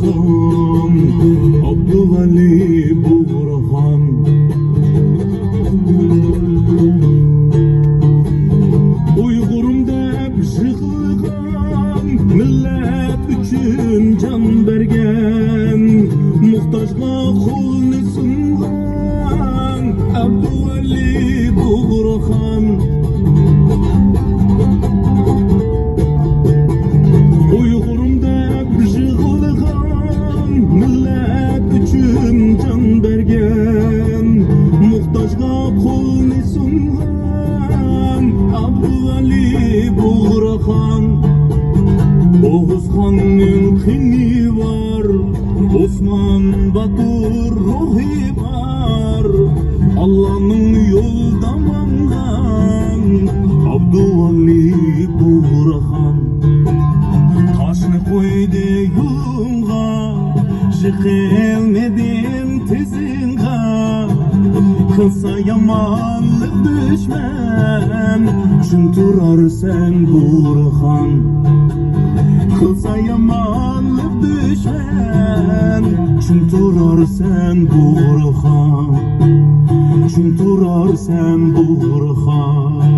Burhan, Abduvali Burhan. Uygurum dep jıgılgan, millet üçün can bergen, muhtaçga kulni sungan, Abduvali Burhan. Uygurum dep jıgılgan, millet üçün can bergen, muhtaçga kulni sungan, Abduvali Burhan. Oğuzhan'ın kini var, Osman Batur ruhi var, Allah'ın yolda mangan, Abduvali Burhan. Taşını koydu yolunga, jıkılmedim tizinga, kılsa yamanlık düşmen, şun turar sen Burhan. Kılsa yamanlık düşmen, şun turar sen Burhan. Şun turar sen Burhan.